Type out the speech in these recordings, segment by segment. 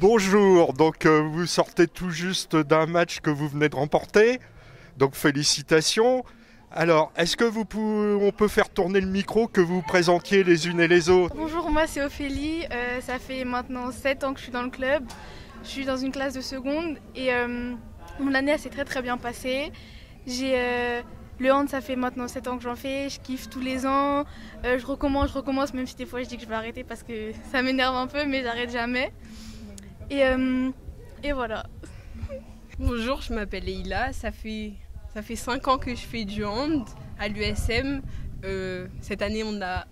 Bonjour, donc vous sortez tout juste d'un match que vous venez de remporter, donc félicitations. Alors, est-ce que on peut faire tourner le micro, que vous présentiez les unes et les autres? Bonjour, moi c'est Ophélie, ça fait maintenant 7 ans que je suis dans le club. Je suis dans une classe de seconde et mon année elle s'est très bien passée. Le hand, ça fait maintenant 7 ans que j'en fais, je kiffe tous les ans. Je recommence, même si des fois je dis que je vais arrêter parce que ça m'énerve un peu, mais j'arrête jamais. Et voilà. Bonjour, je m'appelle Leïla, ça fait 5 ans que je fais du hand à l'USM. Cette année, on a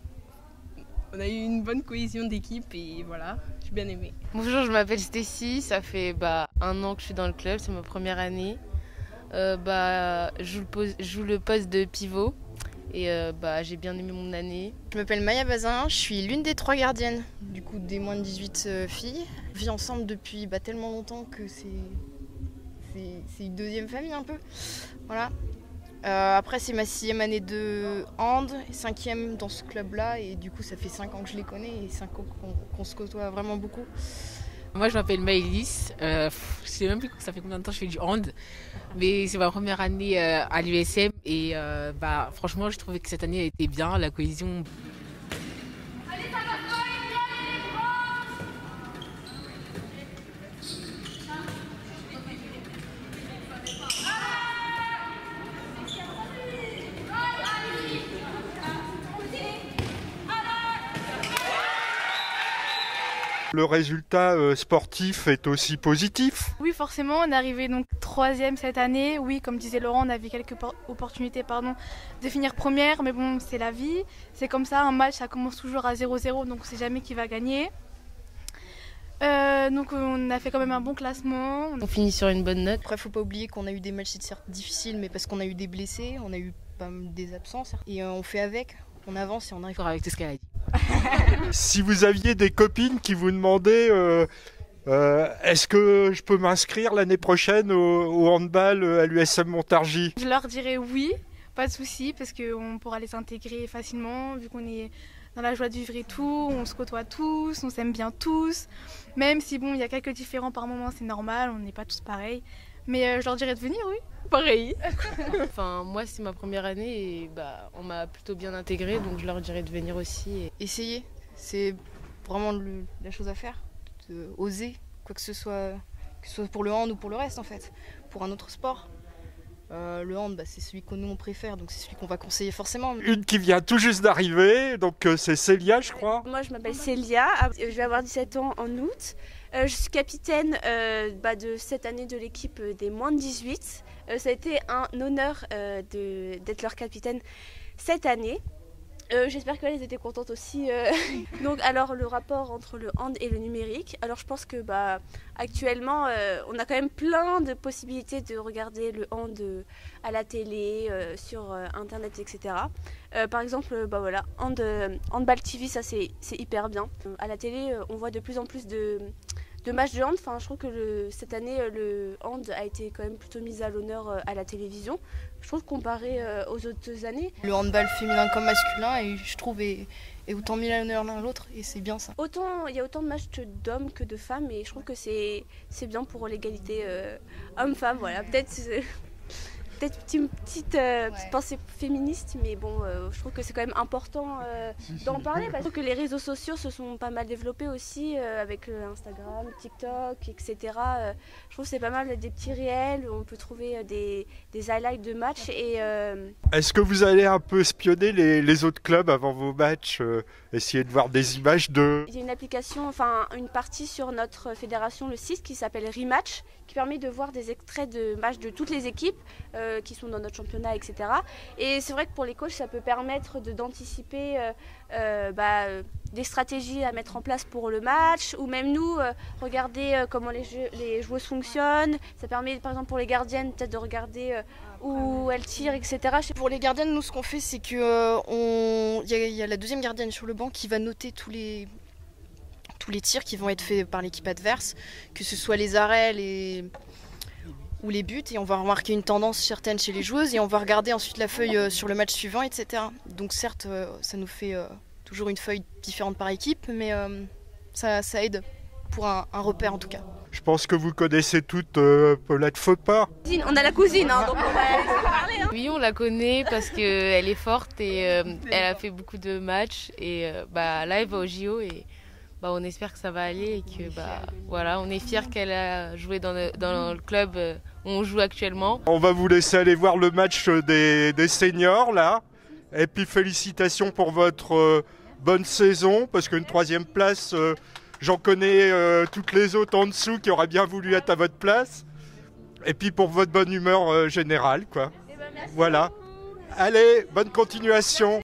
eu une bonne cohésion d'équipe et voilà, j'ai bien aimé. Bonjour, je m'appelle Stécie, ça fait 1 an que je suis dans le club, c'est ma première année. Je joue le poste de pivot et j'ai bien aimé mon année. Je m'appelle Maya Bazin, je suis l'une des 3 gardiennes du coup des moins de 18 filles. On vit ensemble depuis tellement longtemps que c'est une deuxième famille un peu. Voilà. Après c'est ma 6e année de hand, 5e dans ce club-là et du coup ça fait 5 ans que je les connais et 5 ans qu'on se côtoie vraiment beaucoup. Moi je m'appelle Maëlys, je sais même plus ça fait combien de temps je fais du hand, mais c'est ma première année à l'USM et franchement je trouvais que cette année a été bien, la cohésion. Le résultat sportif est aussi positif? Oui, forcément, on est arrivé donc 3e cette année. Oui, comme disait Laurent, on avait quelques opportunités de finir première, mais bon, c'est la vie. C'est comme ça, un match, ça commence toujours à 0-0, donc on ne sait jamais qui va gagner. Donc on a fait quand même un bon classement. On finit sur une bonne note. Après, faut pas oublier qu'on a eu des matchs certes difficiles, mais parce qu'on a eu des blessés, on a eu des absences et on fait avec, on avance et on arrive. Avec tout ce qu'elle a dit. Si vous aviez des copines qui vous demandaient est-ce que je peux m'inscrire l'année prochaine au handball à l'USM Montargis? Je leur dirais oui, pas de souci, parce qu'on pourra les intégrer facilement, vu qu'on est dans la joie de vivre et tout, on se côtoie tous, on s'aime bien tous. Même si bon, il y a quelques différends par moment, c'est normal, on n'est pas tous pareils. Mais je leur dirais de venir, oui. Pareil. Enfin, moi c'est ma première année et on m'a plutôt bien intégrée, donc je leur dirais de venir aussi. Essayer, c'est vraiment la chose à faire, oser, quoi que ce soit pour le hand ou pour le reste en fait, pour un autre sport. Le hand, c'est celui que nous on préfère, donc c'est celui qu'on va conseiller forcément. Une qui vient tout juste d'arriver, donc c'est Célia, je crois. Moi je m'appelle Célia, je vais avoir 17 ans en août. Je suis capitaine de cette année de l'équipe des moins de 18. Ça a été un honneur d'être leur capitaine cette année. J'espère qu'elles étaient contentes aussi. Donc alors le rapport entre le hand et le numérique. Alors je pense que actuellement on a quand même plein de possibilités de regarder le hand à la télé, sur internet, etc. Par exemple, Handball TV, ça c'est hyper bien. À la télé, on voit de plus en plus de matchs de hand. Enfin, je trouve que cette année, le hand a été quand même plutôt mis à l'honneur à la télévision. Je trouve comparé aux autres années. Le handball féminin comme masculin, et je trouve, est autant mis à l'honneur l'un l'autre, et c'est bien ça. Il y a autant de matchs d'hommes que de femmes, et je trouve que c'est bien pour l'égalité homme-femme. Voilà, peut-être une petite pensée féministe, mais bon, je trouve que c'est quand même important d'en parler parce que les réseaux sociaux se sont pas mal développés aussi avec Instagram, TikTok, etc. Je trouve que c'est pas mal des petits réels où on peut trouver des highlights de matchs. Est-ce que vous allez un peu espionner les autres clubs avant vos matchs, essayer de voir des images de... Il y a une application, une partie sur notre fédération, le site, qui s'appelle Rematch, qui permet de voir des extraits de matchs de toutes les équipes qui sont dans notre championnat, etc. Et c'est vrai que pour les coachs, ça peut permettre d'anticiper des stratégies à mettre en place pour le match, ou même nous, regarder comment les joueuses fonctionnent. Ça permet, par exemple, pour les gardiennes, peut-être de regarder où elles tirent, etc. Pour les gardiennes, nous, ce qu'on fait, c'est qu'il y a la deuxième gardienne sur le banc qui va noter tous les tirs qui vont être faits par l'équipe adverse, que ce soit les arrêts, ou les buts, et on va remarquer une tendance certaine chez les joueuses et on va regarder ensuite la feuille sur le match suivant, etc. Donc certes, ça nous fait toujours une feuille différente par équipe, mais ça aide. pour un repère en tout cas. Je pense que vous connaissez toutes Paulette Foppa. On a la cousine, hein, donc on va laisser parler. Hein. Oui, on la connaît parce qu'elle est forte et elle a fait beaucoup de matchs. Et là, elle va au JO et on espère que ça va aller. Et que voilà, on est fiers qu'elle a joué dans le club où on joue actuellement. On va vous laisser aller voir le match des seniors là. Et puis félicitations pour votre bonne saison parce qu'une 3e place... J'en connais toutes les autres en dessous qui auraient bien voulu être à votre place. Et puis pour votre bonne humeur générale, quoi. Voilà. Allez, bonne continuation.